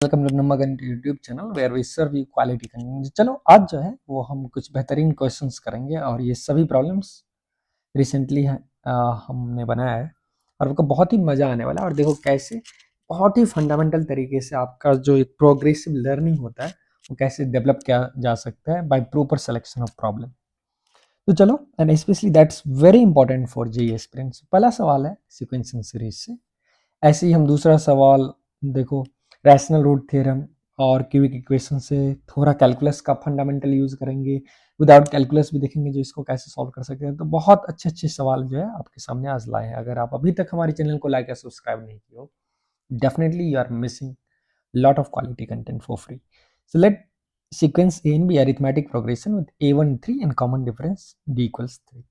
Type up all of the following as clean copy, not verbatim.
Welcome to नमगन YouTube channel where we serve you quality content. चलो आज जो है वो हम कुछ बेहतरीन क्वेश्चंस करेंगे और ये सभी प्रॉब्लम्स रिसेंटली हमने बनाया है और आपको बहुत ही मज़ा आने वाला है। और देखो कैसे बहुत ही फंडामेंटल तरीके से आपका जो एक प्रोग्रेसिव लर्निंग होता है वो कैसे डेवलप किया जा सकता है by proper selection of problem. तो चलो, and specially that's very important for JEE aspirants. पहला सवाल है सीक्वेंशियल सीरीज से। ऐसे ही हम दूसरा सवाल देखो, रैशनल रूट थ्योरम और क्यूबिक इक्वेशन से थोड़ा कैलकुलस का फंडामेंटल यूज करेंगे, विदाउट कैलकुलस भी देखेंगे जो इसको कैसे सॉल्व कर सकते हैं। तो बहुत अच्छे अच्छे सवाल जो है आपके सामने आज लाए हैं। अगर आप अभी तक हमारे चैनल को लाइक या सब्सक्राइब नहीं किए हो, definitely you are missing lot of quality content for free. So let sequence A and B arithmetic progression with A1 3 and common difference D equals 3.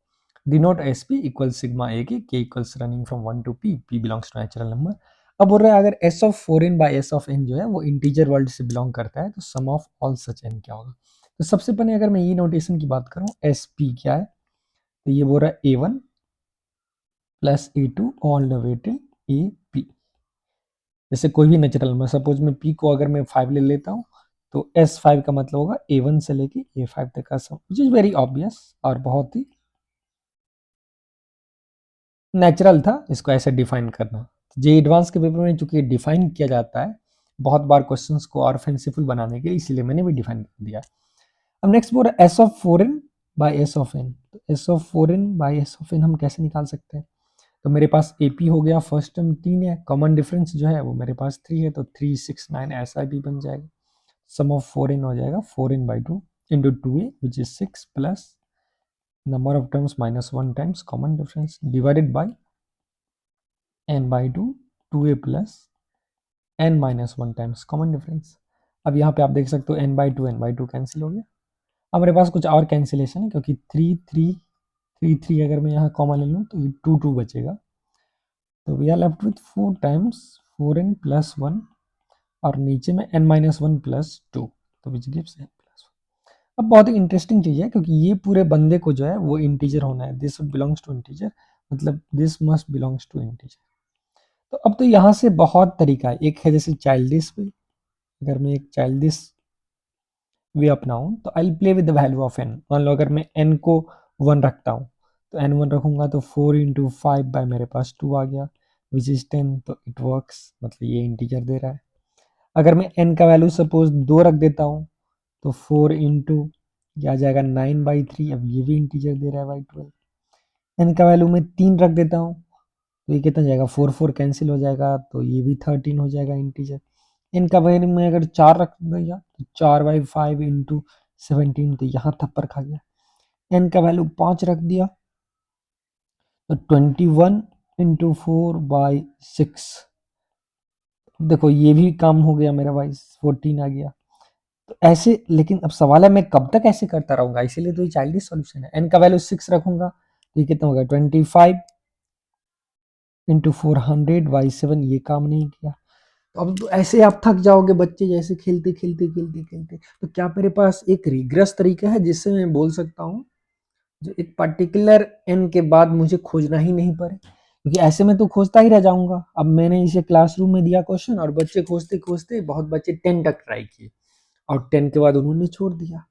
Denote SP equals sigma A K equals running from 1 to P belongs to natural number. अब बोल रहा है अगर S of 4n by S of n जो है वो integer world से belong करता है तो सम ऑफ ऑल सच n क्या होगा। तो सबसे पहले अगर मैं ये नोटेशन की बात करूं, SP क्या है, तो ये बोल रहा है A1 plus A2 all the way till AP। जैसे कोई भी नेचुरल नंबर, सपोज मैं P को अगर मैं 5 ले लेता हूँ तो S5 का मतलब होगा A1 से लेके A5 तक का सम, विच इज वेरी ऑब्वियस और बहुत ही नेचुरल था इसको ऐसे डिफाइन करना। जे एडवांस के पेपर में चूंकि डिफाइन किया जाता है बहुत बार क्वेश्चंस को और फेंसिफुल बनाने के लिए, इसीलिए मैंने भी डिफाइन कर दिया। अब नेक्स्ट बोल रहा है S of 4n by S of N. तो S of 4n by S of N हम कैसे निकाल सकते हैं। तो मेरे पास AP हो गया, फर्स्ट टर्म 3 है, कॉमन डिफरेंस जो है वो मेरे पास 3 है, तो 3 6 9 ऐसा भी बन जाएगा। सम ऑफ 4n हो जाएगा 4n by 2 into 2a which is 6 plus number of terms minus 1 times common difference divided by n by 2 2a plus n minus 1 times common difference. अब यहाँ पे आप देख सकते हो n बाई टू कैंसिल हो गया। अब मेरे पास कुछ और कैंसिलेशन है क्योंकि 3 3 3 3 अगर मैं यहाँ कॉमन ले लूँ तो ये 2 2 बचेगा। तो we are left with 4 times 4n plus 1 और नीचे में n माइनस 1 प्लस 2, तो विच गिव्स n प्लस 1। अब बहुत ही इंटरेस्टिंग चीज़ है क्योंकि ये पूरे बंदे को जो है वो इंटीजर होना है, दिस बिलोंग्स टू इंटीजर, मतलब this must belongs to integer. तो अब तो यहाँ से बहुत तरीका है, एक है जैसे चाइल्डिश वे, अगर मैं एक चाइल्डिश वे अपनाऊं तो I play with the value of n। मान लो अगर मैं n को 1 रखता हूँ तो n 1 रखूंगा तो 4 इंटू 5 बाय मेरे पास 2 आ गया विच इज 10, तो इट वर्क्स, मतलब ये इंटीजर दे रहा है। अगर मैं n का वैल्यू सपोज 2 रख देता हूँ तो 4 इंटू आ जाएगा 9 बाई 3, अब ये भी इंटीजर दे रहा है बाई 12। n का वैल्यू मैं 3 रख देता हूँ तो ये कितना जाएगा, 4 4 कैंसिल हो जाएगा तो ये भी 13 हो जाएगा इंटीजर। इनका वैल्यू में अगर 4 रख दिया तो 4 बाई 5 इंटू 17, तो यहाँ थप्पड़ खा गया। एन का वैल्यू 5 रख दिया तो 21 इंटू 4 बाई 6, देखो ये भी काम हो गया मेरा भाई, 14 आ गया। तो ऐसे, लेकिन अब सवाल है मैं कब तक ऐसे करता रहूंगा, इसीलिए तो ये चाइल्डिश सॉल्यूशन है। एन का वैल्यू 6 रखूंगा तो ये कितना होगा 25 इंटू 400 बाई 7, ये काम नहीं किया। तो अब तो ऐसे आप थक जाओगे बच्चे जैसे खेलते खेलते खेलते खेलते। तो क्या मेरे पास एक रिग्रेस तरीका है जिससे मैं बोल सकता हूँ जो एक पर्टिकुलर एन के बाद मुझे खोजना ही नहीं पड़े, क्योंकि ऐसे में तो खोजता ही रह जाऊंगा। अब मैंने इसे क्लासरूम में दिया क्वेश्चन और बच्चे खोजते खोजते, बहुत बच्चे 10 तक ट्राई किए और 10 के बाद उन्होंने छोड़ दिया।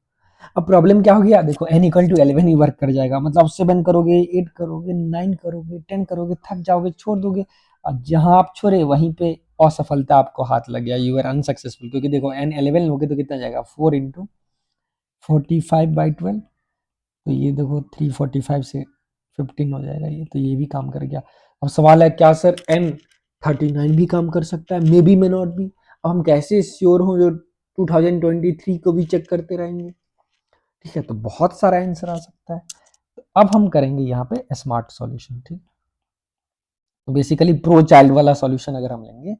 अब प्रॉब्लम क्या हो गया, देखो n इक्वल टू 11 ही वर्क कर जाएगा, मतलब 7 करोगे 8 करोगे 9 करोगे 10 करोगे, थक जाओगे छोड़ दोगे। और जहां आप छोड़े वहीं पे असफलता आपको हाथ लग गया, यू आर अनसक्सेसफुल। क्योंकि देखो n 11 लोगे तो कितना जाएगा 4 इंटू 45/12, तो ये देखो 345 से 15 हो जाएगा ये, तो ये भी काम कर गया। अब सवाल है क्या सर n 39 भी काम कर सकता है, may be may not be. अब हम कैसे श्योर हो, जो 2023 को भी चेक करते रहेंगे। ठीक है, तो बहुत सारा आंसर आ सकता है। तो अब हम करेंगे यहाँ पे स्मार्ट सॉल्यूशन। ठीक, तो बेसिकली प्रो चाइल्ड वाला सॉल्यूशन अगर हम लेंगे,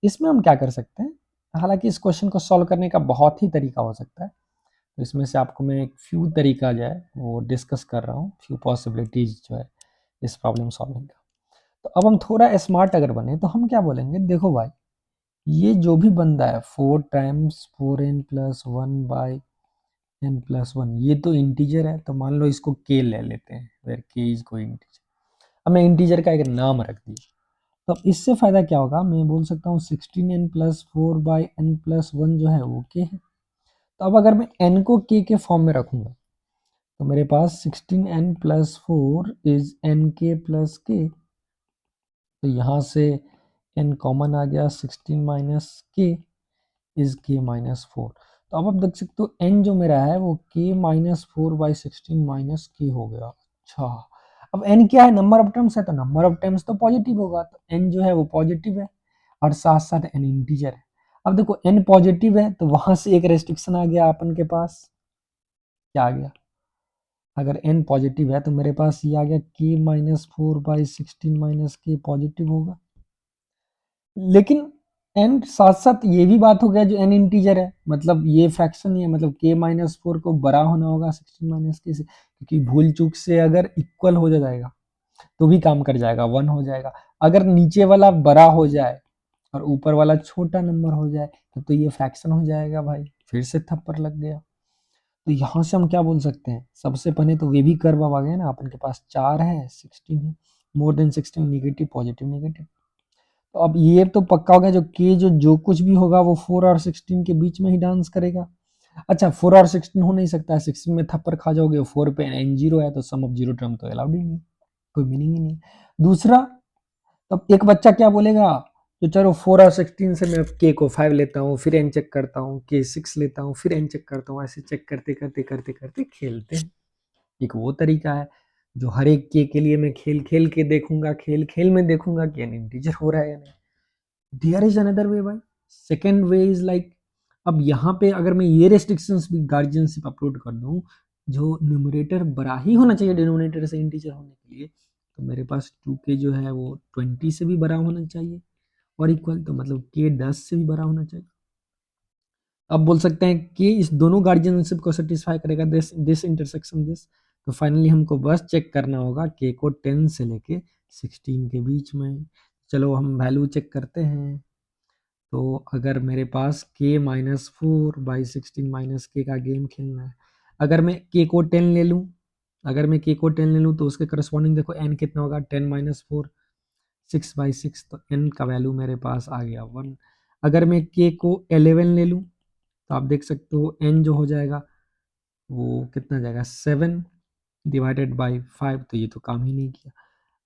इसमें हम क्या कर सकते हैं, हालांकि इस क्वेश्चन को सॉल्व करने का बहुत ही तरीका हो सकता है, तो इसमें से आपको मैं एक फ्यू तरीका जो है वो डिस्कस कर रहा हूँ, फ्यू पॉसिबिलिटीज जो है इस प्रॉब्लम सॉल्विंग का। तो अब हम थोड़ा स्मार्ट अगर बने तो हम क्या बोलेंगे, देखो भाई ये जो भी बंदा है 4 times 4n plus 1 by n plus 1, ये तो इंटीजर है, तो मान लो इसको k ले लेते हैं, वेर k इज कोई इंटीजर। अब मैं इंटीजर का एक नाम रख दिया, तो अब इससे फायदा क्या होगा, मैं बोल सकता हूँ 16n+4/n+1 जो है वो k है। तो अब अगर मैं n को k के फॉर्म में रखूंगा तो मेरे पास 16n+4 इज nk+k। तो यहाँ से n कॉमन आ गया, 16 माइनस k इज k-4। तो अब आप देख सकते हो n जो मेरा है वो k-4/16 माइनस k हो गया। अच्छा, अब n क्या है, नंबर ऑफ टर्म्स है, तो नंबर ऑफ टर्म्स तो पॉजिटिव होगा, तो n जो है वो पॉजिटिव है और साथ साथ n इंटीजर है। अब देखो n पॉजिटिव है तो वहां से एक रेस्ट्रिक्शन आ गया अपन के पास, क्या आ गया, अगर n पॉजिटिव है तो मेरे पास ये आ गया k-4/16 माइनस k पॉजिटिव होगा। लेकिन एंड साथ साथ ये भी बात हो गया, जो n इंटीजर है मतलब ये फ्रैक्शन ही है, मतलब k-4 को बड़ा होना होगा 16 माइनस के से, क्योंकि भूल चूक से अगर इक्वल हो जाएगा तो भी काम कर जाएगा, 1 हो जाएगा। अगर नीचे वाला बड़ा हो जाए और ऊपर वाला छोटा नंबर हो जाए तो ये फ्रैक्शन हो जाएगा भाई, फिर से थप्पड़ लग गया। तो यहाँ से हम क्या बोल सकते हैं, सबसे पहले तो वे भी कर्व आ गया ना, अपन के पास 4 है, 16 है, more than 16 negative positive negative. तो अब ये तो पक्का हो गया, जो के जो कुछ भी होगा वो 4 और 16 के बीच में ही डांस करेगा। अच्छा, 4 और 16 हो नहीं सकता है, 16 में थप्पड़ खा जाओगे, 4 पे n जीरो है तो सम ऑफ जीरो टर्म तो अलाउड ही नहीं, कोई मीनिंग ही नहीं। दूसरा, तब एक बच्चा क्या बोलेगा, तो चलो 4 और 16 से मैं के को 5 लेता हूँ, फिर n चेक करता हूँ, के 6 लेता हूँ, फिर n चेक करता हूँ, ऐसे चेक करते करते करते करते खेलते हैं। एक वो तरीका है जो हर एक के लिए मैं खेल खेल के देखूंगा, खेल खेल में देखूंगा कि n इंटीजर हो रहा है या नहीं। देयर इज अनदर वे भाई, सेकेंड वे इज लाइक, अब यहाँ पे अगर मैं ये रेस्ट्रिक्शंस भी गार्जियनशिप अपलोड कर दूँ, जो न्यूमरेटर बड़ा ही होना चाहिए डिनोमिनेटर से इंटीजर होने के लिए, तो मेरे पास 2k जो है वो 20 से भी बड़ा होना चाहिए और इक्वल, तो मतलब k 10 से भी बड़ा होना चाहिए। अब बोल सकते हैं कि इस दोनों गार्जियनशिप को सेटिस्फाई करेगा, दिस दिस इंटरसेक्शन दिस। तो फाइनली हमको बस चेक करना होगा k को 10 से लेके 16 के बीच में। चलो हम वैल्यू चेक करते हैं। तो अगर मेरे पास k-4/16 माइनस के का गेम खेलना है, अगर मैं k को 10 ले लूँ, अगर मैं k को 10 ले लूँ तो उसके करस्पॉन्डिंग देखो n कितना होगा, 10-4 6/6, तो n का वैल्यू मेरे पास आ गया 1। अगर मैं k को 11 ले लूँ तो आप देख सकते हो n जो हो जाएगा वो कितना जाएगा, 7 डिवाइडेड बाई 5, तो ये तो काम ही नहीं किया।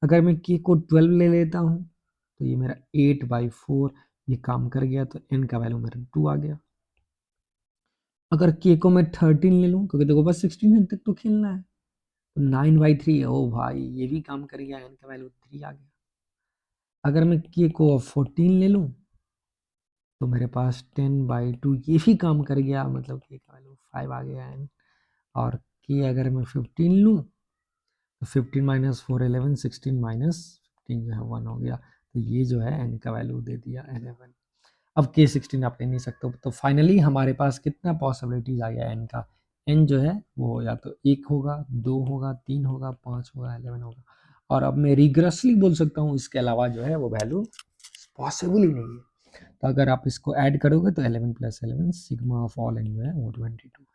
अगर मैं k को 12 ले लेता हूँ तो ये मेरा 8/4, ये काम कर गया, तो n का वैल्यू मेरा 2 आ गया। अगर k को मैं 13 ले लूँ, क्योंकि देखो बस 16 तक तो खेलना है, तो 9/3, ओ भाई ये भी काम कर गया, n का वैल्यू 3 आ गया। अगर मैं k को 14 ले लूँ तो मेरे पास 10/2, ये भी काम कर गया, मतलब k का वैल्यू 5 आ गया n। और k अगर मैं 15 लूँ तो 15-4 11, 16-15 जो है 1 हो गया, तो ये जो है n का वैल्यू दे दिया 11। अब k 16 आप ले नहीं सकते, तो फाइनली हमारे पास कितना पॉसिबिलिटीज आ गया n का, n जो है वो या तो 1 होगा, 2 होगा, 3 होगा, 5 होगा, 11 होगा। और अब मैं रिग्रेसली बोल सकता हूँ इसके अलावा जो है वो वैल्यू पॉसिबल ही नहीं है। तो अगर आप इसको ऐड करोगे तो 11 + 11 सिग्मा ऑफ ऑल n जो है वो 22।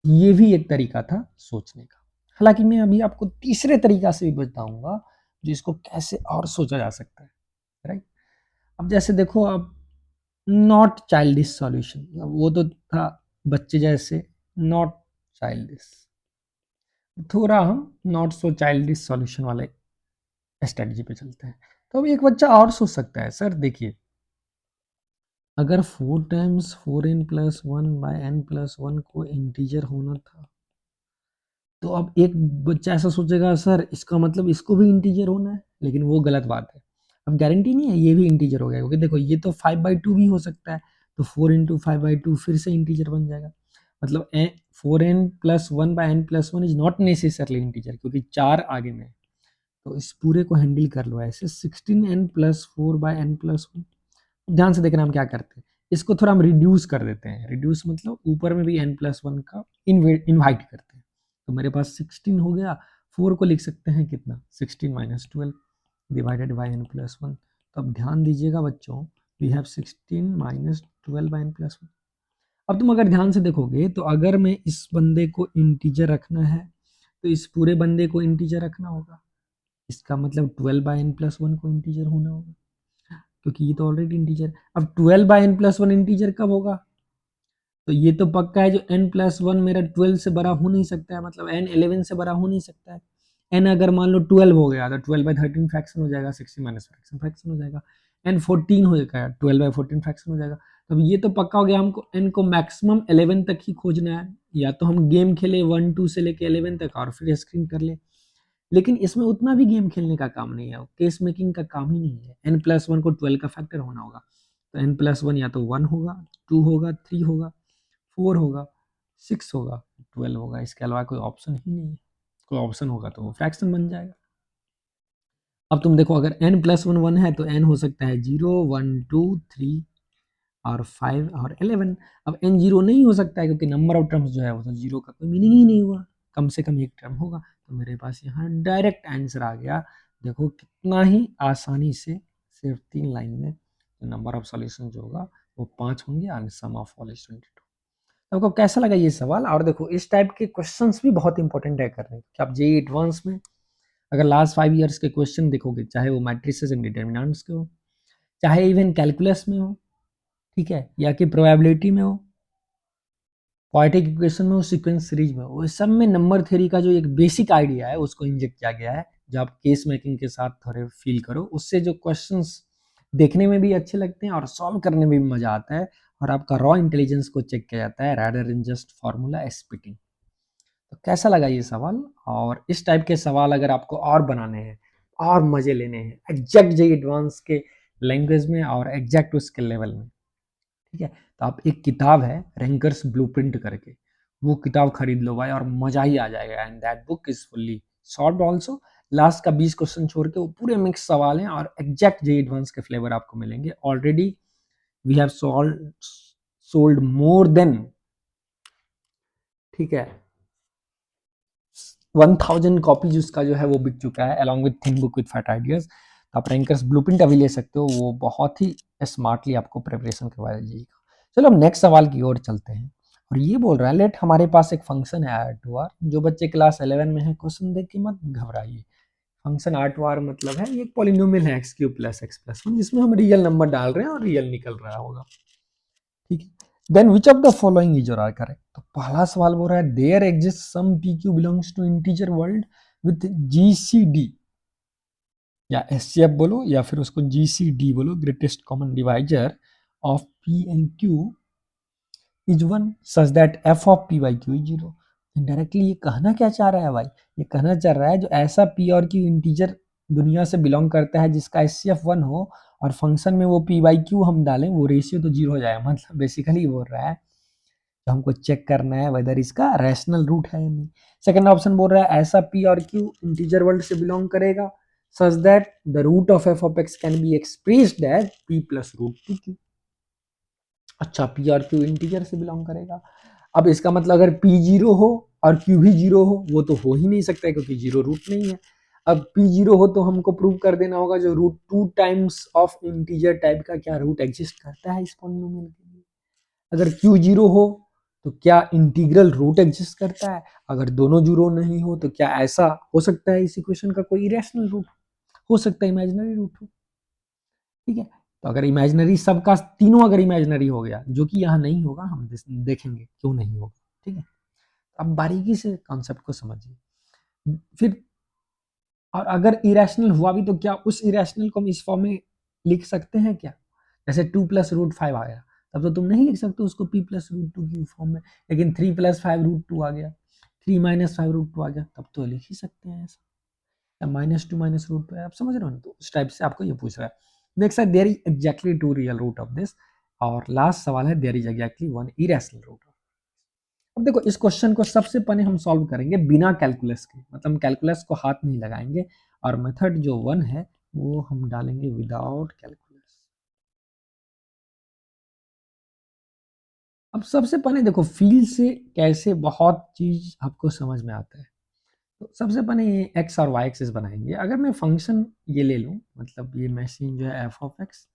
ये भी एक तरीका था सोचने का। हालांकि मैं अभी आपको तीसरे तरीका से भी बताऊंगा जो इसको कैसे और सोचा जा सकता है, राइट। अब जैसे देखो, अब नॉट चाइल्डिश सॉल्यूशन, वो तो था बच्चे जैसे, नॉट चाइल्डिश, थोड़ा हम नॉट सो चाइल्डिश सॉल्यूशन वाले स्ट्रेटजी पे चलते हैं। तो अब एक बच्चा और सोच सकता है, सर देखिए, अगर 4 टाइम्स 4n+1/n+1 को इंटीजर होना था, तो अब एक बच्चा ऐसा सोचेगा, सर इसका मतलब इसको भी इंटीजर होना है, लेकिन वो गलत बात है। अब गारंटी नहीं है ये भी इंटीजर हो गया, क्योंकि देखो ये तो 5/2 भी हो सकता है, तो 4 × 5/2 फिर से इंटीजर बन जाएगा। मतलब 4n+1/n+1 is not necessarily integer, क्योंकि 4 आगे में है। तो इस पूरे को हैंडल कर लो ऐसे, 16n+4/n+1। ध्यान से देखना हम क्या करते हैं, इसको थोड़ा हम रिड्यूस कर देते हैं, रिड्यूस मतलब ऊपर में भी n+1 का इनवाइट करते हैं। तो मेरे पास 16 हो गया, 4 को लिख सकते हैं कितना, 16-12 डिवाइडेड बाई n+1। तो अब ध्यान दीजिएगा बच्चों, वी हैव 16-12/n+1। अब तुम अगर ध्यान से देखोगे तो अगर मैं इस बंदे को इंटीजर रखना है तो इस पूरे बंदे को इंटीजर रखना होगा, इसका मतलब 12/n+1 को इंटीजर होना होगा, क्योंकि ये तो ऑलरेडी इंटीजर। अब 12/n+1 इंटीजर कब होगा? तो ये तो पक्का है जो n+1 मेरा 12 से बड़ा हो नहीं सकता है, मतलब n 11 से बड़ा हो नहीं सकता है। n अगर मान लो 12 हो गया तो 12/13 फ्रैक्शन हो जाएगा, 60 माइनस फ्रैक्शन फ्रैक्शन हो जाएगा। n 14 हो जाएगा, 12/14 फ्रैक्शन हो जाएगा। तो ये तो पक्का हो गया, हमको n को मैक्सिमम 11 तक ही खोजना है, या तो हम गेम खेले 1 2 से लेके 11 तक और फिर स्क्रीन कर ले। लेकिन इसमें उतना भी गेम खेलने का काम नहीं है, केस मेकिंग का काम ही नहीं है। n+1 को 12 का फैक्टर होना होगा, तो n+1 या तो 1 होगा, 2 होगा, 3 होगा, 4 होगा, 6 होगा, 12 होगा। इसके अलावा कोई ऑप्शन ही नहीं है। कोई ऑप्शन होगा तो वो फ्रैक्शन बन जाएगा। अब तुम देखो, अगर n+1 1 है तो n हो सकता है 0 1 2 3 और 5 और 11। अब n 0 नहीं हो सकता है, क्योंकि नंबर ऑफ टर्म्स जो है वो तो 0 का कोई मीनिंग ही नहीं हुआ, कम से कम एक टर्म होगा। तो मेरे पास यहाँ डायरेक्ट आंसर आ गया। देखो कितना ही आसानी से, सिर्फ 3 लाइन में नंबर ऑफ सॉल्यूशन जो होगा वो 5 होंगे और सम ऑफ ऑल इज 22। आपको कैसा लगा ये सवाल? और देखो इस टाइप के क्वेश्चंस भी बहुत इंपॉर्टेंट है करने कि आप जेईई एडवांस में अगर लास्ट 5 इयर्स के क्वेश्चन देखोगे, चाहे वो मैट्रिसेस एंड डिटर्मिनेंट्स के हो, चाहे इवन कैलकुलस में हो, ठीक है, या कि प्रोबेबिलिटी में हो, क्वाड्रेटिक इक्वेशन में हो, सीक्वेंस सीरीज में हो, वो सब में नंबर थ्योरी का जो एक बेसिक आइडिया है उसको इंजेक्ट किया गया है। जो आप केस मेकिंग के साथ थोड़े फील करो, उससे जो क्वेश्चंस देखने में भी अच्छे लगते हैं और सॉल्व करने में भी मजा आता है, और आपका रॉ इंटेलिजेंस को चेक किया जाता है rather than just formula spitting. तो कैसा लगा ये सवाल? और इस टाइप के सवाल अगर आपको और बनाने हैं और मजे लेने हैं एग्जैक्ट जेईई एडवांस के लैंग्वेज में और एग्जैक्ट उसके लेवल में, ठीक है, तो आप एक किताब है रैंकर्स ब्लूप्रिंट करके, वो किताब खरीद लो भाई और मजा ही आ जाएगा। And that book is fully solved also. Last का 20 क्वेश्चन छोड़ के वो पूरे मिक्स सवाल हैं और एग्जैक्ट जेईई एडवांस के फ्लेवर आपको मिलेंगे। Already we have solved more than, ठीक है, 1000 कॉपीज उसका जो है वो बिक चुका है along with think book with fat ideas. तो आप रैंकर्स ब्लूप्रिंट अभी ले सकते हो, वो बहुत ही स्मार्टली आपको प्रिपरेशन करवा दीजिएगा। चलो अब नेक्स्ट सवाल की ओर चलते हैं। और ये बोल रहा है, लेट हमारे पास एक फंक्शन है R2R। जो बच्चे क्लास 11 में है क्वेश्चन देख के मत घबराइए। फंक्शन R2R मतलब है ये एक पॉलिनोमियल है x³ + x+1, जिसमें हम रियल नंबर डाल रहे हैं और रियल निकल रहा होगा, ठीक है। Then which of the following is your are correct? तो पहला सवाल बोल रहा है there exist some PQ belongs to integer world with GCD, या SCF बोलो या फिर उसको GCD बोलो, greatest common divisor of P and Q is 1 such that f of P by Q is 0। Indirectly ये कहना क्या चाह रहा है भाई? ये कहना चाह रहा है जो ऐसा P और Q इंटीजर दुनिया से बिलोंग करता है जिसका SCF 1 हो और फंक्शन में वो P बाई Q हम डालें, वो रेशियो तो 0 हो जाएगा। मतलब बेसिकली बोल रहा है तो हमको चेक करना है वेदर इसका रैशनल रूट है या नहीं। सेकंड ऑप्शन बोल रहा है ऐसा P और Q इंटीजर वर्ल्ड से बिलोंग करेगा such that the root of f of x can be expressed as P plus root two Q। अच्छा, P और Q इंटीजर से बिलोंग करेगा। अब इसका मतलब अगर P 0 हो और Q भी 0 हो, वो तो हो ही नहीं सकता है क्योंकि 0 रूट नहीं है। अब P 0 हो तो हमको प्रूव कर देना होगा जो root 2 times of integer type का क्या रूट एग्जिस्ट करता है इस पॉलिनोमियल के लिए। अगर Q 0 हो तो क्या इंटीग्रल रूट एग्जिस्ट करता है? अगर दोनों 0 नहीं हो तो क्या ऐसा हो सकता है इस इक्वेशन का कोई इरेशनल रूट? हो सकता है इमेजिनरी रूट हो, ठीक है। तो अगर इमेजिनरी सबका तीनों अगर इमेजिनरी हो गया, जो कि यहाँ नहीं होगा, हम देखेंगे क्यों नहीं होगा, ठीक है। अब बारीकी से कॉन्सेप्ट को समझिए। फिर और अगर इरेशनल हुआ भी तो क्या उस इरेशनल को हम इस फॉर्म में लिख सकते हैं क्या? जैसे 2 + √5 आ गया, तब तो तुम नहीं लिख सकते उसको P + √2 की फॉर्म में। लेकिन 3 + 5 √2 आ गया, 3 - 5 √2 आ गया, तब तो लिख ही सकते हैं ऐसा। या -2 - √2 है, आप समझ रहे हो ना? तो उस टाइप से आपको ये पूछ रहा है। नेक्स्ट है there is exactly 2 real root of this. और लास्ट सवाल है there is exactly 1 irrational root. अब देखो इस क्वेश्चन को सबसे पहले हम सॉल्व करेंगे बिना कैलकुलस के, मतलब हम कैलकुलस को हाथ नहीं लगाएंगे, और मेथड जो 1 है वो हम डालेंगे विदाउट कैलकुलस। अब सबसे पहले देखो फील से कैसे बहुत चीज आपको समझ में आता है। तो सबसे पहले ये एक्स और वाई एक्सिस बनाएंगे। अगर मैं फंक्शन ये ले लूँ, मतलब ये मशीन जो है f of x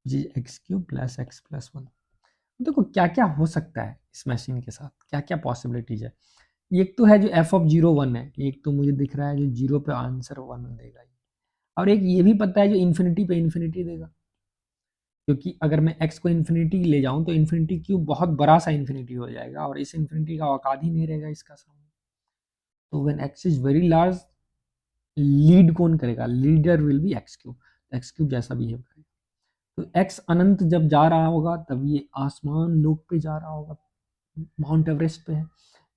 ji x³ + x+1। देखो क्या क्या हो सकता है इस मशीन के साथ, क्या क्या पॉसिबिलिटीज है। एक तो है जो एफ ऑफ 0 1 है, एक तो मुझे दिख रहा है जो 0 पे आंसर 1 देगा, और एक ये भी पता है जो इन्फिनिटी पे इन्फिनिटी देगा, क्योंकि अगर मैं x को इन्फिनिटी ले जाऊं तो इन्फिनिटी क्यूब बहुत बड़ा सा इन्फिनिटी हो जाएगा, और इस इन्फिनिटी का औकात ही नहीं रहेगा इसका सामने। तो when x is very large, lead कौन करेगा? Leader will be x cube, x cube जैसा बिहेव करेगा। तो x अनंत जब जा रहा होगा तब ये आसमान लोक पे जा रहा होगा, माउंट एवरेस्ट पे है।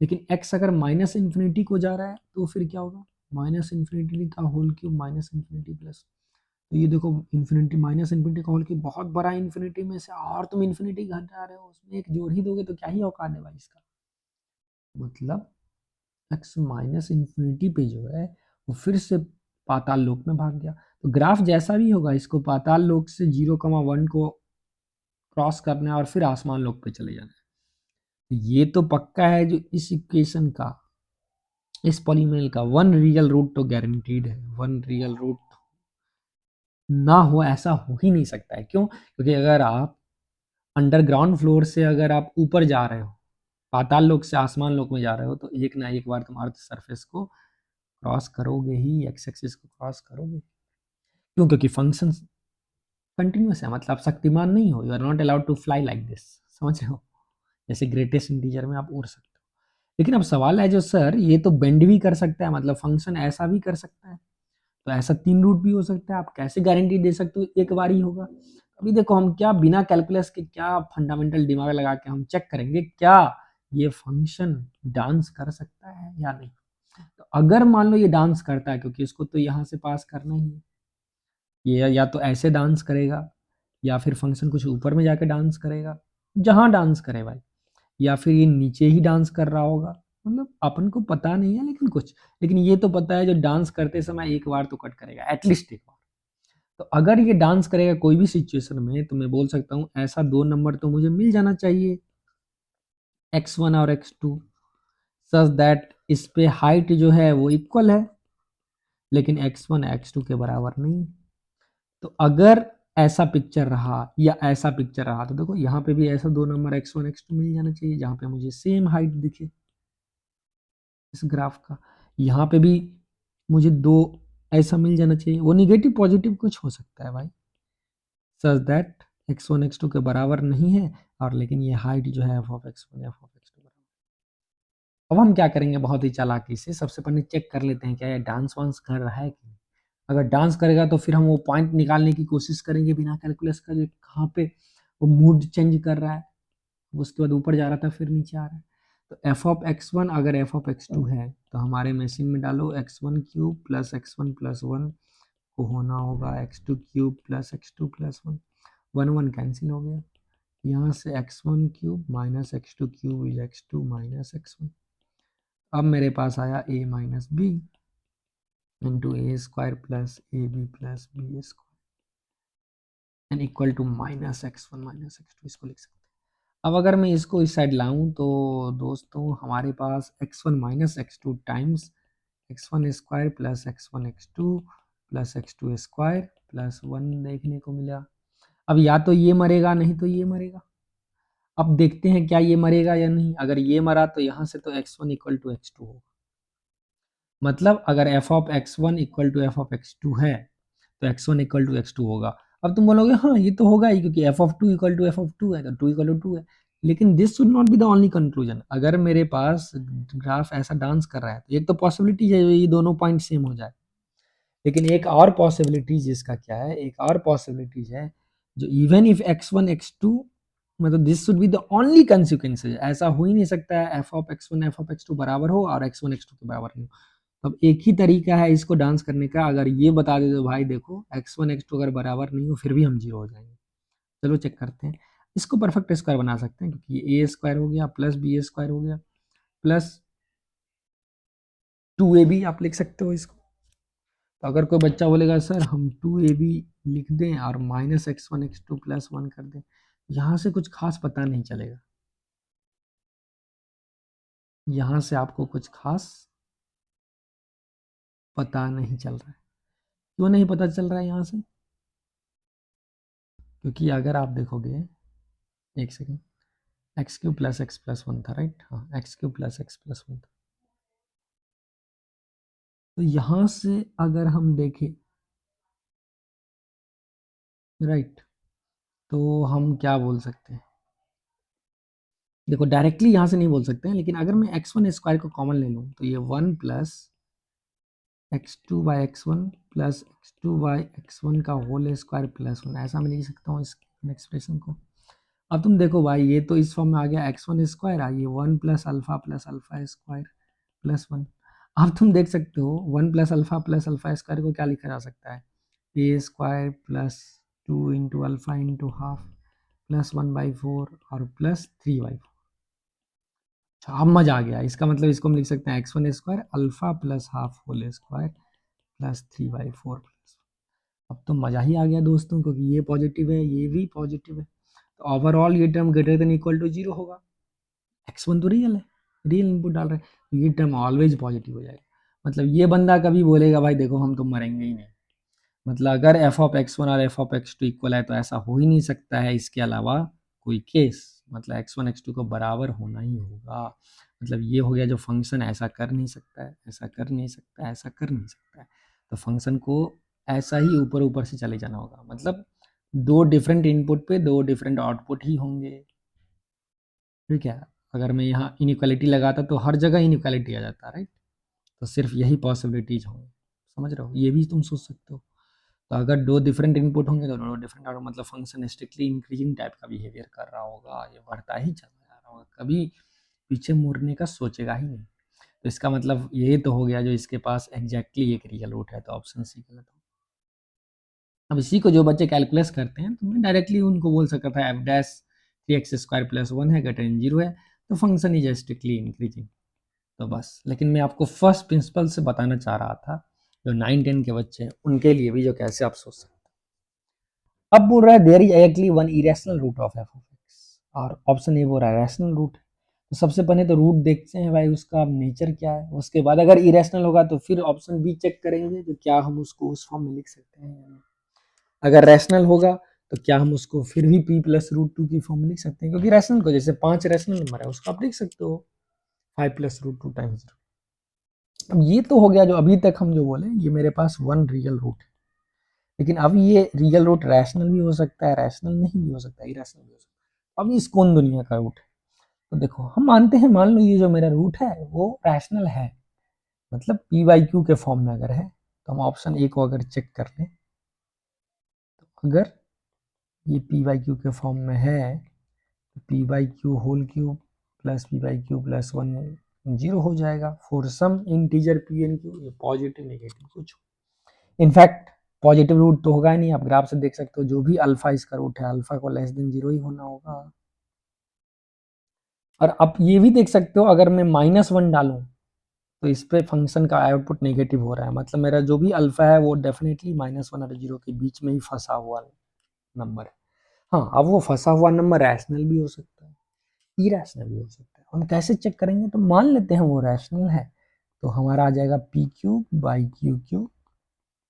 लेकिन x अगर माइनस इन्फिनिटी को जा रहा है तो फिर क्या होगा? माइनस इन्फिनिटी का whole cube minus infinity plus, तो ये देखो इन्फिनिटी माइनस इन्फिनिटी का होल क्यूब बहुत बड़ा इन्फिनिटी में से, और तुम इन्फिनिटी घट जा रहे हो, उसमें एक जोड़ ही दोगे तो क्या ही औकात है भाई इसका। मतलब x माइनस इन्फिनिटी पे जो है वो फिर से पाताल लोक में भाग गया। तो ग्राफ जैसा भी होगा इसको पाताल लोक से 0,1 को क्रॉस करना है और फिर आसमान लोक पे चले जाना है। तो ये तो पक्का है जो इस इक्वेशन का, इस पॉलीनोमियल का वन रियल रूट तो गारंटीड है, वन रियल रूट ना हो ऐसा हो ही नहीं सकता है। क्यों? क्योंकि अगर आप अंडरग्राउंड फ्लोर से अगर आप ऊपर जा रहे हो, पाताल लोक से आसमान लोक में जा रहे हो, तो एक ना एक बार तुम अर्थ सरफेस को क्रॉस करोगे ही, एक्स एक्सिस को क्रॉस करोगे। क्यों? क्योंकि फंक्शन कंटिन्यूस है, मतलब आप शक्तिमान नहीं हो, you are not allowed to fly like this, समझ रहे हो? जैसे ग्रेटेस्ट इंटीजर में आप उड़ सकते हो। लेकिन अब सवाल है जो सर ये तो बेंड भी कर सकता है, मतलब फंक्शन ऐसा भी कर सकता है, तो ऐसा 3 रूट भी हो सकता है, आप कैसे गारंटी दे सकते हो एक बार ही होगा? अभी देखो हम क्या बिना कैलकुलस के क्या फंडामेंटल दिमाग लगा के हम चेक करेंगे क्या ये फंक्शन डांस कर सकता है या नहीं। तो अगर मान लो ये डांस करता है, क्योंकि इसको तो यहाँ से पास करना ही है, ये या तो ऐसे डांस करेगा, या फिर फंक्शन कुछ ऊपर में जाके डांस करेगा, जहां डांस करे भाई, या फिर ये नीचे ही डांस कर रहा होगा, मतलब अपन को पता नहीं है लेकिन कुछ, लेकिन ये तो पता है जो डांस करते समय एक बार तो कट करेगा, एटलीस्ट एक बार। तो अगर ये डांस करेगा कोई भी सिचुएशन में, तो मैं बोल सकता हूँ ऐसा 2 नंबर तो मुझे मिल जाना चाहिए, x1 और x2, सच दैट इस पे हाइट जो है वो इक्वल है, लेकिन x1 x2 के बराबर नहीं। तो अगर ऐसा पिक्चर रहा या ऐसा पिक्चर रहा, तो देखो यहाँ पे भी ऐसा 2 नंबर x1 x2 मिल जाना चाहिए, जहाँ पे मुझे सेम हाइट दिखे इस ग्राफ का। यहाँ पे भी मुझे 2 ऐसा मिल जाना चाहिए, वो निगेटिव पॉजिटिव कुछ हो सकता है भाई, सच दैट x1 x2 के बराबर नहीं है, और लेकिन ये हाइट जो है f of x1 f of x2 बराबर। अब हम क्या करेंगे बहुत ही चालाकी से, सबसे पहले चेक कर लेते हैं क्या ये डांस वांस कर रहा है कि नहीं। अगर डांस करेगा तो फिर हम वो पॉइंट निकालने की कोशिश करेंगे बिना कैलकुलस का, जो कहाँ पे वो मूड चेंज कर रहा है, उसके बाद ऊपर जा रहा था फिर नीचे आ रहा है। तो एफ ऑफ x1 अगर एफ ऑफ x2 है, तो हमारे मशीन में डालो x1 cube plus x1 plus 1 को होना होगा x2 cube plus x2 plus 1, 1 1 cancel हो गया, यहाँ से x1 cube minus x2 cube is x2 minus x1। अब मेरे पास आया a minus B into A square plus A B plus B square and equal to minus x1 minus x2, इसको लिख सकते हैं। अब अगर मैं इसको इस साइड लाऊं तो दोस्तों हमारे पास x1 minus x2 times x1 square plus x1 x2 plus x2 square plus 1 देखने को मिला। अब या तो ये मरेगा नहीं तो ये मरेगा। अब देखते हैं क्या ये मरेगा या नहीं। अगर ये मरा तो यहाँ से तो x1 इक्वल टू x2 होगा, मतलब अगर f of x1 equal to f of x2 है तो x1 इक्वल टू x2 होगा। अब तुम बोलोगे हाँ ये तो होगा ही, क्योंकि f of 2 equal to f of 2 है तो 2 इक्वल टू 2 है। लेकिन this should not be the only conclusion. अगर मेरे पास ग्राफ ऐसा डांस कर रहा है तो एक तो पॉसिबिलिटी है ये दोनों पॉइंट सेम हो जाए, लेकिन एक और पॉसिबिलिटीज इसका क्या है, एक और पॉसिबिलिटीज है जो इवन इफ x1 x2, मतलब this should be the only consequences, ऐसा हो ही नहीं सकता है f of x1 f of x2 बराबर हो और x1 x2 के बराबर नहीं हो। अब एक ही तरीका है इसको डांस करने का, अगर ये बता दे तो भाई देखो x1 x2 अगर बराबर नहीं हो फिर भी हम जीरो हो जाएंगे। चलो चेक करते हैं। इसको परफेक्ट स्क्वायर बना सकते हैं, क्योंकि ए स्क्वायर हो गया प्लस बी स्क्वायर हो गया प्लस 2ab आप लिख सकते हो इसको। तो अगर कोई बच्चा बोलेगा सर हम 2ab लिख दें और माइनस x1 x2 प्लस 1 कर दें, यहाँ से कुछ खास पता नहीं चलेगा, यहाँ से आपको कुछ खास पता नहीं चल रहा है। क्यों नहीं पता चल रहा है यहाँ से? क्योंकि अगर आप देखोगे, एक second, x cube plus x plus 1 था राइट, हाँ x cube plus x plus 1 था। तो यहां से अगर हम देखें, राइट, तो हम क्या बोल सकते हैं, देखो डायरेक्टली यहां से नहीं बोल सकते हैं, लेकिन अगर मैं x1 स्क्वायर को कॉमन ले लूं तो ये 1 plus x2 by x1 plus x2 by x1 का होल स्क्वायर प्लस 1, ऐसा मैं लिख सकता हूँ इस एक्सप्रेशन को। अब तुम देखो भाई, ये तो इस फॉर्म में आ गया x1 स्क्वायर, आइए 1 प्लस अल्फा स्क्वायर प्लस 1। अब तुम देख सकते हो 1 प्लस अल्फा स्क्वायर को क्या लिखा जा सकता है, A square plus 2 into alpha into half plus 1/4 और प्लस 3/4। अच्छा, अब मजा आ गया, इसका मतलब इसको हम लिख सकते हैं x1 square alpha plus half whole square plus 3/4 plus. अब तो मजा ही आ गया दोस्तों, क्योंकि ये पॉजिटिव है, ये भी पॉजिटिव है, तो ओवरऑल ये term greater than equal to 0 होगा। x1 तो रियल है, रियल इनपुट डाल रहे हैं, तो ये टर्म ऑलवेज पॉजिटिव हो जाएगा। मतलब ये बंदा कभी बोलेगा भाई देखो हम तो मरेंगे ही नहीं, मतलब अगर एफ ऑफ x1 और एफ ऑफ x2 इक्वल है तो ऐसा हो ही नहीं सकता है इसके अलावा कोई केस, मतलब x1 x2 को बराबर होना ही होगा। मतलब ये हो गया जो फंक्शन ऐसा कर नहीं सकता है, ऐसा कर नहीं सकता है, ऐसा कर नहीं सकता है, तो फंक्शन को ऐसा ही ऊपर ऊपर से चले जाना होगा, मतलब दो डिफरेंट इनपुट पे दो डिफरेंट आउटपुट ही होंगे। ठीक है, अगर मैं यहाँ इनइक्वालिटी लगाता तो हर जगह इनइक्वालिटी आ जाता, राइट, तो सिर्फ यही पॉसिबिलिटीज होंगी, समझ रहे हो, ये भी तुम सोच सकते हो। तो अगर दो डिफरेंट इनपुट होंगे तो दो डिफरेंट आउटपुट, मतलब फंक्शन स्ट्रिक्टली इंक्रीजिंग टाइप का बिहेवियर कर रहा होगा, ये बढ़ता ही चला जा रहा होगा, कभी पीछे मुड़ने का सोचेगा ही नहीं। तो इसका मतलब यही तो हो गया जो इसके पास एग्जैक्टली एक रियल रूट है, तो ऑप्शन सी गलत हो। अब इसी को जो बच्चे कैलकुलेस करते हैं तो मैं डायरेक्टली उनको बोल सकता था एफ डैश 3x² प्लस 1 है ग्रेटर देन 0 है, तो फंक्शन इज स्ट्रिक्टली इंक्रीजिंग। तो बस, लेकिन मैं आपको फर्स्ट प्रिंसिपल से बताना चाह रहा था, जो 9-10 के बच्चे हैं उनके लिए भी, जो कैसे आप सोच सकते हैं। अब बोल रहा है there is actually one irrational root of F of X, और ऑप्शन ए बोल रहा है रैशनल रूट। तो सबसे पहले तो रूट देखते हैं भाई उसका नेचर क्या है, उसके बाद अगर इरेशनल होगा तो फिर ऑप्शन बी चेक करेंगे जो क्या हम उसको उस फॉर्म में लिख सकते हैं। अगर रैशनल होगा तो क्या हम उसको फिर भी p प्लस रूट टू की फॉर्म में लिख सकते हैं, क्योंकि रैशनल को जैसे 5 रैशनल नंबर है उसको आप लिख सकते हो 5 प्लस रूट टू टाइम्स। अब ये तो हो गया जो अभी तक हम जो बोले, ये मेरे पास वन रियल रूट है, लेकिन अब ये रियल रूट रैशनल भी हो सकता है, रैशनल नहीं भी हो सकता, इरेशनल भी हो सकता है। अब इस कौन दुनिया का रूट है, तो देखो हम मानते हैं, मान लो ये जो मेरा रूट है वो रैशनल है, मतलब पी बाई क्यू के फॉर्म में अगर है, तो हम ऑप्शन ए को अगर चेक कर लें, तो अगर ये पी बाई क्यू के फॉर्म में है तो P by Q whole cube plus P by Q plus 1 zero हो जाएगा for some integer P and Q, ये पॉजिटिव नेगेटिव कुछ। इनफैक्ट पॉजिटिव रूट तो होगा ही नहीं, आप ग्राफ से देख सकते हो जो भी अल्फा इसका रूट है अल्फा को लेस देन 0 ही होना होगा। और आप ये भी देख सकते हो अगर मैं -1 डालूं तो इस पे फंक्शन का आउटपुट नेगेटिव हो रहा है, मतलब मेरा जो भी अल्फा है वो डेफिनेटली -1 और 0 के बीच में ही फंसा हुआ नंबर है। हाँ, अब वो फंसा हुआ नंबर रैशनल भी हो सकता है, इरेशनल भी हो सकता है। हम कैसे चेक करेंगे, तो मान लेते हैं वो रैशनल है, तो हमारा आ जाएगा P cube by Q cube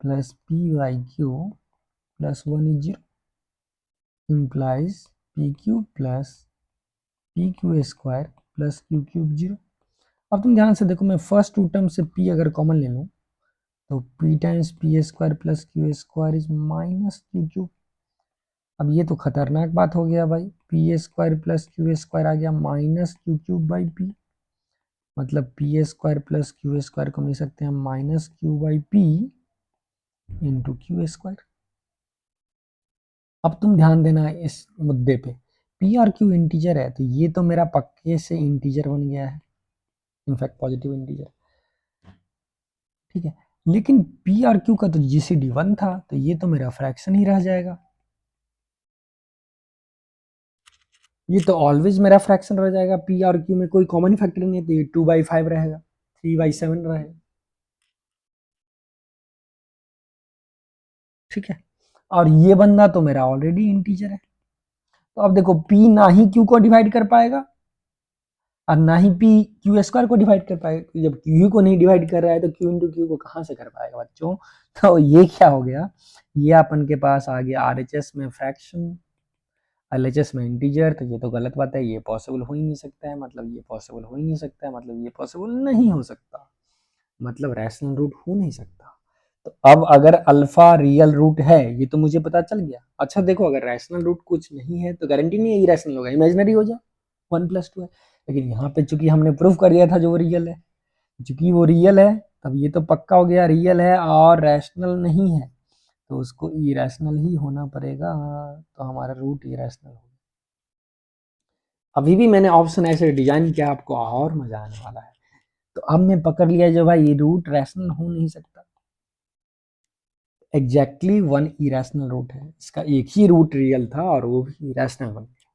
plus P by Q plus 1 is 0 implies P cube plus P Q square plus Q cube 0। अब तुम ध्यान से देखो, मैं फर्स्ट टू टर्म से p अगर कॉमन ले लूँ तो p times P square plus Q square is minus Q cube. अब ये तो खतरनाक बात हो गया भाई, P square plus Q square आ गया minus Q cube by P, मतलब P square plus Q square को मिल सकते हैं minus Q by P into Q square. अब तुम ध्यान देना इस मुद्दे पे, पी और क्यू इंटीजर है तो ये तो मेरा पक्के से इंटीजर बन गया है, इनफैक्ट पॉजिटिव इंटीजर, ठीक है, लेकिन पी और क्यू का तो जीसीडी 1 था तो ये तो मेरा फ्रैक्शन ही रह जाएगा, ये तो ऑलवेज मेरा फ्रैक्शन रह जाएगा, पी और क्यू में कोई कॉमन फैक्टर नहीं है, तो ये 2/5 रहेगा, 3/7 रहेगा, ठीक है। और ये बंदा तो मेरा ऑलरेडी इंटीजर है, तो अब देखो p ना ही q को डिवाइड कर पाएगा और ना ही p क्यू स्क्वायर को डिवाइड कर पाएगा, जब q को नहीं डिवाइड कर रहा है तो q इंटू क्यू को कहाँ से कर पाएगा बच्चों। तो ये क्या हो गया, ये अपन के पास आ गया RHS में फ्रैक्शन, LHS में इंटीजर, तो ये तो गलत बात है, ये पॉसिबल हो ही नहीं सकता है, मतलब ये पॉसिबल हो ही नहीं सकता है, मतलब ये पॉसिबल नहीं हो सकता। मतलब रैशनल रूट हो नहीं सकता। तो अब अगर अल्फा रियल रूट है ये तो मुझे पता चल गया। अच्छा देखो, अगर रैशनल रूट कुछ नहीं है तो गारंटी नहीं है इरेशनल होगा, इमेजिनरी हो जाए 1+2 है। लेकिन यहाँ पे चूंकि हमने प्रूफ कर दिया था जो रियल है, चूंकि वो रियल है तब ये तो पक्का हो गया रियल है और रैशनल नहीं है, तो उसको इरेशनल ही होना पड़ेगा। तो हमारा रूट इरेशनल होगा। अभी भी मैंने ऑप्शन ऐसे डिजाइन किया आपको और मजा आने वाला है। तो अब मैं पकड़ लिया जो भाई ये रूट रैशनल हो नहीं सकता, एग्जैक्टली वन इरेशनल रूट है, इसका एक ही रूट रियल था और वो भी इरेशनल बन गया।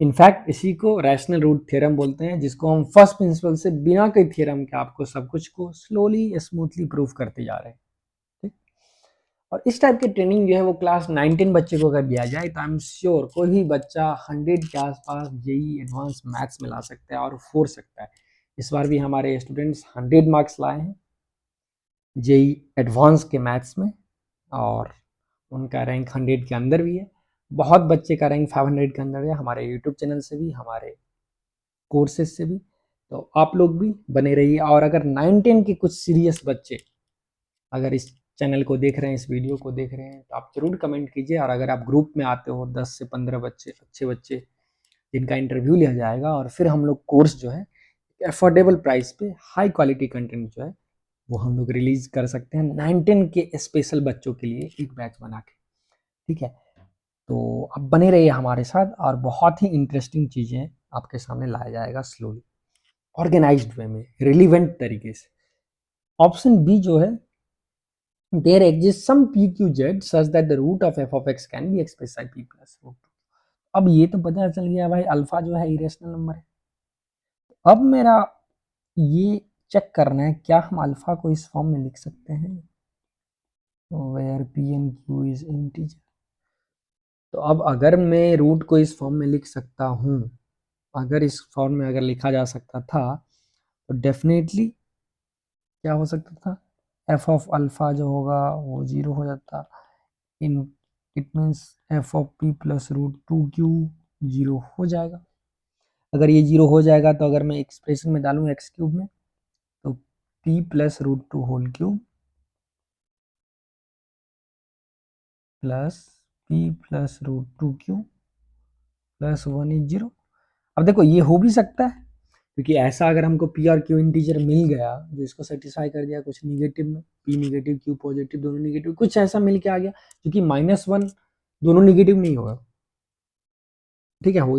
इनफैक्ट इसी को रैशनल रूट थ्योरम बोलते हैं, जिसको हम फर्स्ट प्रिंसिपल से बिना कोई थ्योरम के आपको सब कुछ को स्लोली स्मूथली प्रूव करते जा रहे हैं। ठीक? और इस टाइप की ट्रेनिंग जो है वो क्लास 9-10 बच्चे को अगर दिया जाए तो आई एम श्योर कोई भी बच्चा 100 के आसपास जेई एडवांस मैथ्स में ला सकता है और फोड़ सकता है। इस बार भी हमारे स्टूडेंट्स 100 मार्क्स लाए हैं जेई एडवांस के मैथ्स में, और उनका रैंक 100 के अंदर भी है। बहुत बच्चे का रैंक 500 के अंदर है, हमारे यूट्यूब चैनल से भी, हमारे कोर्सेज से भी। तो आप लोग भी बने रहिए। और अगर 9-10 के कुछ सीरियस बच्चे अगर इस चैनल को देख रहे हैं, इस वीडियो को देख रहे हैं, तो आप जरूर कमेंट कीजिए। और अगर आप ग्रुप में आते हो 10 से 15 बच्चे, अच्छे बच्चे जिनका इंटरव्यू लिया जाएगा, और फिर हम लोग कोर्स जो है अफोर्डेबल प्राइस पे हाई क्वालिटी कंटेंट जो है वो हम लोग रिलीज कर सकते हैं 9-10 के स्पेशल बच्चों के लिए एक बैच बना के। ठीक है, तो अब बने रहिए हमारे साथ और बहुत ही इंटरेस्टिंग चीज़ें आपके सामने लाया जाएगा स्लोली, ऑर्गेनाइज्ड वे में, रिलीवेंट तरीके से। ऑप्शन बी जो है, there exist some P Q Z such that the root of F of X can be express by P plus root. अब ये तो पता चल गया भाई अल्फा जो है इरेशनल नंबर है। अब मेरा ये चेक करना है क्या हम अल्फा को इस फॉर्म में लिख सकते हैं, where P and Q is integer. तो अब अगर मैं रूट को इस फॉर्म में लिख सकता हूँ, अगर इस फॉर्म में अगर लिखा जा सकता था तो डेफिनेटली क्या हो सकता था, एफ ऑफ अल्फा जो होगा वो 0 हो जाता। In it means F of P plus root 2q 0 हो जाएगा। अगर ये 0 हो जाएगा तो अगर मैं एक्सप्रेशन में डालूँ एक्स क्यूब में तो p plus root 2 whole cube plus p plus root 2q plus 1 is 0। अब देखो ये हो भी सकता है, क्योंकि ऐसा अगर हमको पी और क्यू इंटीजर मिल गया जो इसको सेटिस्फाई कर दिया कुछ निगेटिव में, पी निगेटिव क्यू पॉजिटिव दोनों निगेटिव, कुछ ऐसा मिल के आ गया, क्योंकि -1 दोनों निगेटिव नहीं होगा। ठीक है, हो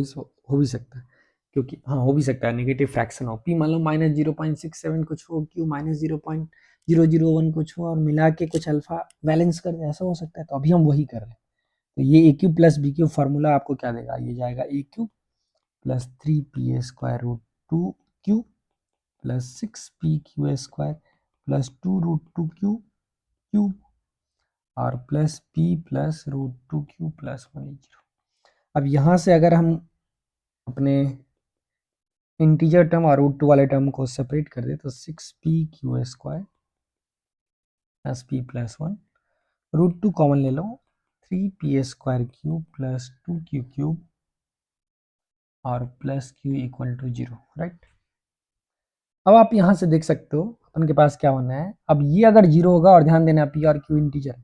भी सकता है, क्योंकि हाँ हो भी सकता है नेगेटिव फ्रैक्शन हो, पी मान लो -0.67 कुछ हो, क्यू -0.001 कुछ हो, और मिला के कुछ अल्फा बैलेंस कर दे, ऐसा हो सकता है। तो अभी हम वही कर रहे हैं। तो ये A cube plus B cube formula आपको क्या देगा, ये जाएगा A cube plus 3pa square root 2q plus 6pq square plus 2√2q cube और plus p plus root 2q plus 1 अब यहाँ से अगर हम अपने इंटीजर टर्म और रूट 2 वाले टर्म को सेपरेट कर दे तो 6pq square plus p plus 1 root 2 common ले लो, 3pa square cube plus 2q cube और plus q equal to 0, right. अब आप यहाँ से देख सकते हो अपन के पास क्या होना है। अब ये अगर 0 होगा, और ध्यान देना p और q इंटीजर है,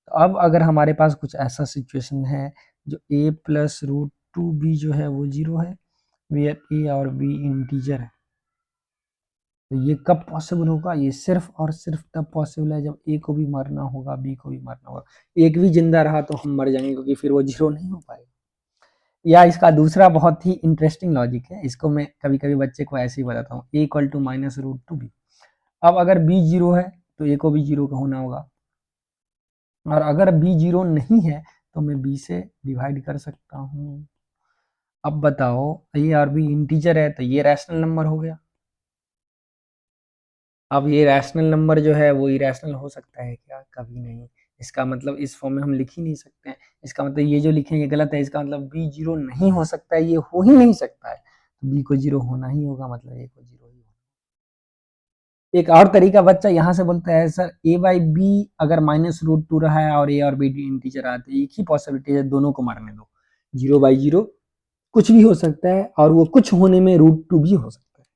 तो अब अगर हमारे पास कुछ ऐसा सिचुएशन है जो a प्लस रूट 2b जो है वो 0 है, वेयर a और b इंटीजर है, तो ये कब पॉसिबल होगा, ये सिर्फ और सिर्फ तब पॉसिबल है जब a को भी मरना होगा b को भी मरना होगा। एक भी जिंदा रहा तो हम मर जाएंगे, क्योंकि फिर वो 0 नहीं हो पाएगा। या इसका दूसरा बहुत ही इंटरेस्टिंग लॉजिक है, इसको मैं कभी कभी बच्चे को ऐसे ही बताता हूँ, a इक्वल टू -√2b। अब अगर b 0 है तो a को भी 0 का होना होगा, और अगर b 0 नहीं है तो मैं b से डिवाइड कर सकता हूँ। अब बताओ, a और b इंटीजर है तो ये रैशनल नंबर हो गया। अब ये रैशनल नंबर जो है वो इरेशनल हो सकता है क्या, कभी नहीं। इसका मतलब इस फॉर्म में हम लिख ही नहीं सकते हैं, इसका मतलब ये जो लिखे ये गलत है, इसका मतलब b 0 नहीं हो सकता है, ये हो ही नहीं सकता है, तो b को 0 होना ही होगा, मतलब a को 0 ही होगा। एक और तरीका बच्चा यहाँ से बोलता है सर a बाई बी अगर -√2 रहा है और a और b इंटीजर आते, एक ही पॉसिबिलिटी है, दोनों को मारने दो, 0/0 कुछ भी हो सकता है, और वो कुछ होने में √2 भी हो सकता है।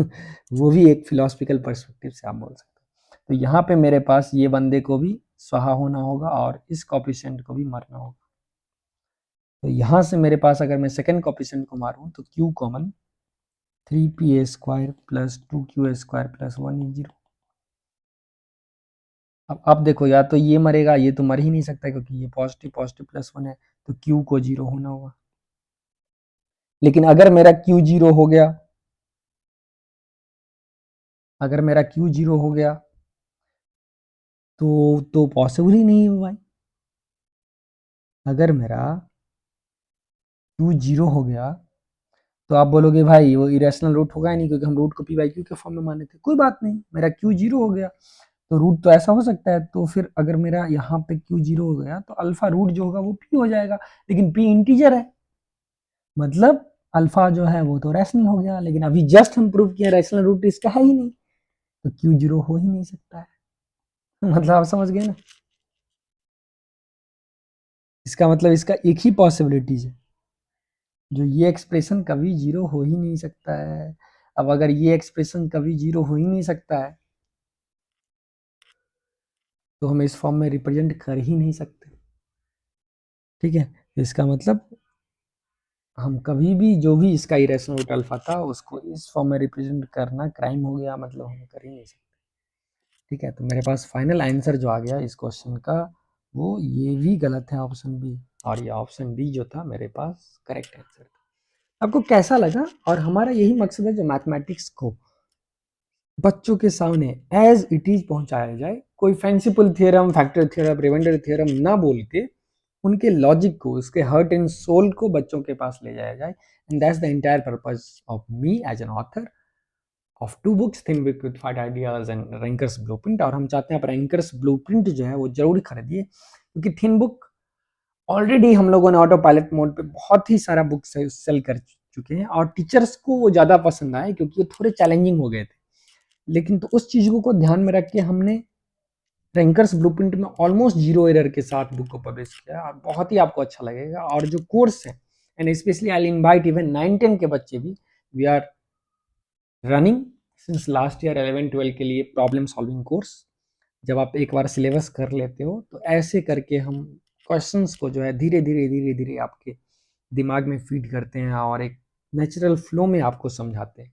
वो भी एक फिलोसफिकल पर्सपेक्टिव से आप बोल सकते हो। तो यहाँ पे मेरे पास ये बंदे को भी स्वाहा होना होगा और इस कॉफिशिएंट को भी मारना होगा। तो यहाँ से मेरे पास अगर मैं सेकंड कॉफिशिएंट को मारूं तो q common 3pa² plus 2qa² plus 1 अब देखो, या तो ये मरेगा, ये तो मर ही नहीं सकता क्योंकि ये पॉजिटिव पॉजिटिव प्लस 1 है, तो q को 0 होना होगा। लेकिन अगर मेरा q 0 हो गया, अगर मेरा q 0 हो गया तो पॉसिबल ही नहीं है भाई। अगर मेरा q 0 हो गया तो आप बोलोगे भाई वो इरेशनल रूट होगा ही नहीं, क्योंकि हम रूट को पी बाई क्यू के फॉर्म में माने थे। कोई बात नहीं, मेरा q 0 हो गया तो रूट तो ऐसा हो सकता है, तो फिर अगर मेरा यहाँ पे q 0 हो गया तो अल्फा रूट जो होगा वो p हो जाएगा, लेकिन p इंटीजर है, मतलब अल्फा जो है वो तो रैशनल हो गया। लेकिन अभी जस्ट हम प्रूव किया रैशनल रूट इसका है ही नहीं, तो q 0 हो ही नहीं सकता है। मतलब आप समझ गए ना, इसका मतलब इसका एक ही पॉसिबिलिटीज है, जो ये एक्सप्रेशन कभी जीरो हो ही नहीं सकता है। अब अगर ये एक्सप्रेशन कभी जीरो हो ही नहीं सकता है तो हम इस फॉर्म में रिप्रेजेंट कर ही नहीं सकते। ठीक है, तो इसका मतलब हम कभी भी जो भी इसका इरेशनल रूट अल्फा था उसको इस फॉर्म में रिप्रेजेंट करना क्राइम हो गया, मतलब हम कर ही नहीं सकते। ठीक है, तो मेरे पास फाइनल आंसर जो आ गया इस क्वेश्चन का वो ये भी गलत है, ऑप्शन बी, और ये ऑप्शन डी जो था मेरे पास करेक्ट आंसर था। आपको कैसा लगा? और हमारा यही मकसद है जो मैथमेटिक्स को बच्चों के सामने एज इट इज पहुंचाया जाए, कोई fanciful theorem, factor theorem, remainder theorem ना बोल के उनके लॉजिक को, उसके हर्ट एंड सोल को बच्चों के पास ले जाया जाए। And that's the entire purpose of me as an author of two books, thin book with 5 ideas and rankers blueprint. और हम चाहते हैं आप रैंकर्स ब्लूप्रिंट जो है वो जरूर खरीदिए, क्योंकि थिन बुक ऑलरेडी हम लोगों ने ऑटो पायलट मोड पे बहुत ही सारा बुक सेल कर चुके हैं, और टीचर्स को वो ज़्यादा पसंद आए क्योंकि वो थोड़े चैलेंजिंग हो गए थे। लेकिन तो उस चीज़ को ध्यान में रख के हमने रैंकर्स ब्लूप्रिंट में ऑलमोस्ट जीरो एरर के साथ बुक को पब्लिश किया, और बहुत ही आपको अच्छा लगेगा। और जो कोर्स है, and specially I invite even 9-10 के बच्चे भी, we are running since last year 11-12 के लिए प्रॉब्लम सॉल्विंग कोर्स। जब आप एक बार सिलेबस कर लेते हो तो ऐसे करके हम क्वेश्चंस को जो है धीरे धीरे धीरे धीरे आपके दिमाग में फीड करते हैं और एक नेचुरल फ्लो में आपको समझाते हैं।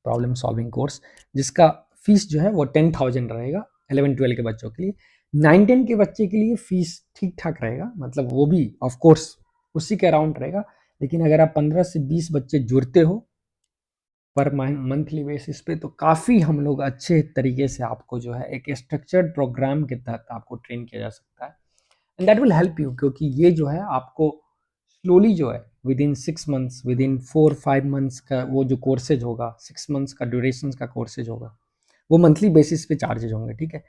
प्रॉब्लम सॉल्विंग कोर्स जिसका फीस जो है वो 10,000 रहेगा 11-12 के बच्चों के लिए। 9-10 के बच्चे के लिए फीस ठीक ठाक रहेगा, मतलब वो भी ऑफ कोर्स उसी के अराउंड रहेगा। लेकिन अगर आप 15 से 20 बच्चे जुड़ते हो पर मंथली बेसिस पे, तो काफ़ी हम लोग अच्छे तरीके से आपको जो है एक स्ट्रक्चर्ड प्रोग्राम के तहत आपको ट्रेन किया जा सकता है। And that will help you, क्योंकि ये जो है आपको स्लोली जो है with in 6 months, with in 4-5 months का वो जो कोर्सेज होगा, 6 मंथ्स का ड्यूरेशन का कोर्सेज होगा, वो मंथली बेसिस पे चार्जेज होंगे। ठीक है,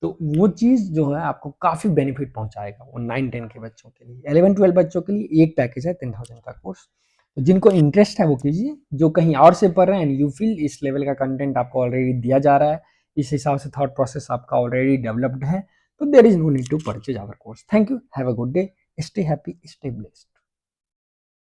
तो वो चीज़ जो है आपको काफ़ी बेनिफिट पहुंचाएगा वो 9-10 के बच्चों के लिए। 11-12 बच्चों के लिए एक पैकेज है 10,000 का कोर्स। तो जिनको इंटरेस्ट है वो कीजिए, जो कहीं और से पढ़ रहे हैं एंड यू फील इस लेवल का कंटेंट आपको ऑलरेडी दिया जा रहा है, इस हिसाब से थॉट प्रोसेस आपका ऑलरेडी डेवलप्ड है, तो there is no need to purchase our course. Thank you, have a good day, stay happy, stay blessed.